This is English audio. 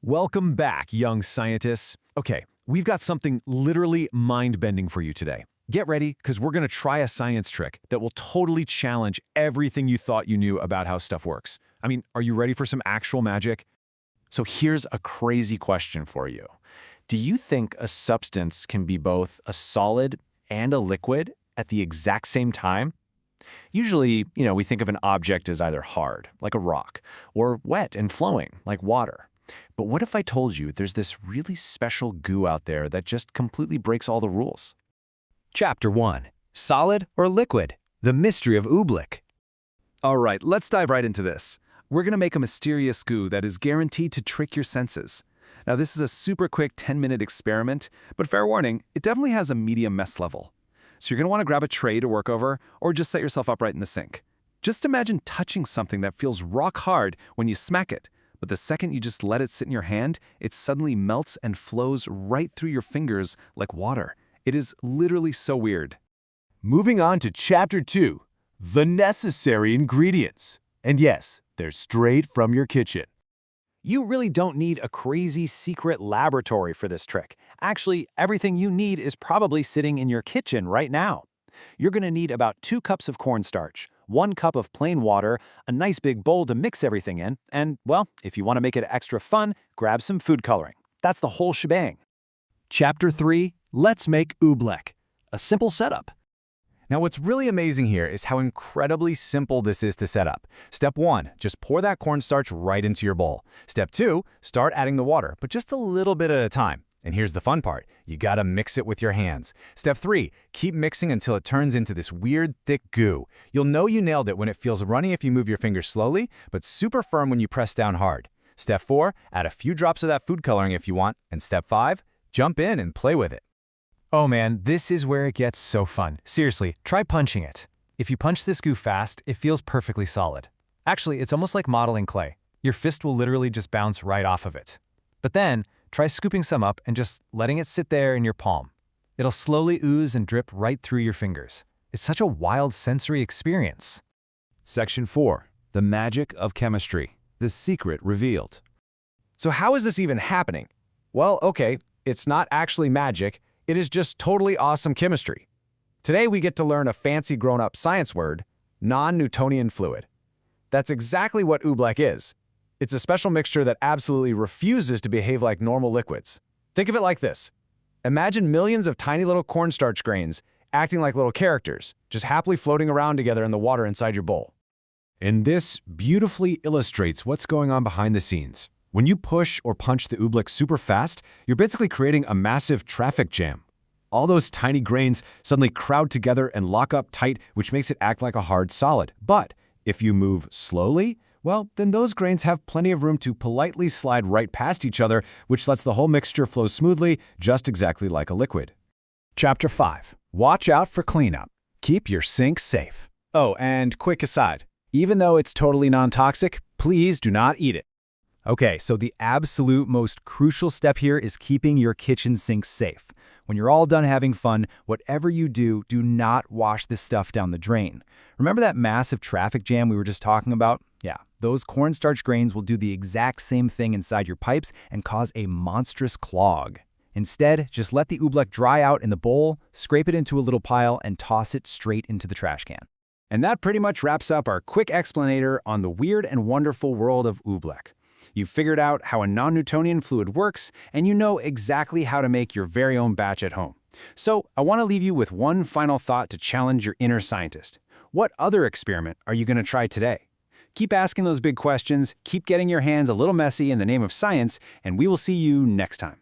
Welcome back, young scientists. Okay, we've got something literally mind-bending for you today. Get ready, because we're going to try a science trick that will totally challenge everything you thought you knew about how stuff works. I mean, are you ready for some actual magic? So here's a crazy question for you. Do you think a substance can be both a solid and a liquid at the exact same time? Usually, we think of an object as either hard, like a rock, or wet and flowing, like water. But what if I told you there's this really special goo out there that just completely breaks all the rules? Chapter 1. Solid or Liquid? The Mystery of Oobleck. All right, let's dive right into this. We're going to make a mysterious goo that is guaranteed to trick your senses. Now, this is a super quick 10-minute experiment, but fair warning, it definitely has a medium mess level. So you're going to want to grab a tray to work over, or just set yourself up right in the sink. Just imagine touching something that feels rock hard when you smack it, but the second you just let it sit in your hand, it suddenly melts and flows right through your fingers like water. It is literally so weird. Moving on to Chapter 2, the necessary ingredients. And yes, they're straight from your kitchen. You really don't need a crazy secret laboratory for this trick. Actually, everything you need is probably sitting in your kitchen right now. You're going to need about 2 cups of cornstarch, 1 cup of plain water, a nice big bowl to mix everything in, and, well, if you want to make it extra fun, grab some food coloring. That's the whole shebang. Chapter 3, Let's make Oobleck. A simple setup. Now, what's really amazing here is how incredibly simple this is to set up. Step 1, just pour that cornstarch right into your bowl. Step 2, start adding the water, but just a little bit at a time. And here's the fun part, you gotta mix it with your hands. Step 3, keep mixing until it turns into this weird, thick goo. You'll know you nailed it when it feels runny if you move your fingers slowly, but super firm when you press down hard. Step 4, add a few drops of that food coloring if you want. And step 5, jump in and play with it. Oh man, this is where it gets so fun. Seriously, try punching it. If you punch this goo fast, it feels perfectly solid. Actually, it's almost like modeling clay. Your fist will literally just bounce right off of it. But then, try scooping some up and just letting it sit there in your palm. It'll slowly ooze and drip right through your fingers. It's such a wild sensory experience. Section 4. The magic of chemistry. The secret revealed. So how is this even happening? Well, okay, it's not actually magic. It is just totally awesome chemistry. Today we get to learn a fancy grown-up science word, non-Newtonian fluid. That's exactly what Oobleck is. It's a special mixture that absolutely refuses to behave like normal liquids. Think of it like this. Imagine millions of tiny little cornstarch grains acting like little characters, just happily floating around together in the water inside your bowl. And this beautifully illustrates what's going on behind the scenes. When you push or punch the Oobleck super fast, you're basically creating a massive traffic jam. All those tiny grains suddenly crowd together and lock up tight, which makes it act like a hard solid. But if you move slowly, well, then those grains have plenty of room to politely slide right past each other, which lets the whole mixture flow smoothly, just exactly like a liquid. Chapter 5. Watch out for cleanup. Keep your sink safe. Oh, and quick aside. Even though it's totally non-toxic, please do not eat it. Okay, so the absolute most crucial step here is keeping your kitchen sink safe. When you're all done having fun, whatever you do, do not wash this stuff down the drain. Remember that massive traffic jam we were just talking about? Yeah, those cornstarch grains will do the exact same thing inside your pipes and cause a monstrous clog. Instead, just let the Oobleck dry out in the bowl, scrape it into a little pile, and toss it straight into the trash can. And that pretty much wraps up our quick explanator on the weird and wonderful world of Oobleck. You've figured out how a non-Newtonian fluid works, and you know exactly how to make your very own batch at home. So I want to leave you with one final thought to challenge your inner scientist. What other experiment are you going to try today? Keep asking those big questions, keep getting your hands a little messy in the name of science, and we will see you next time.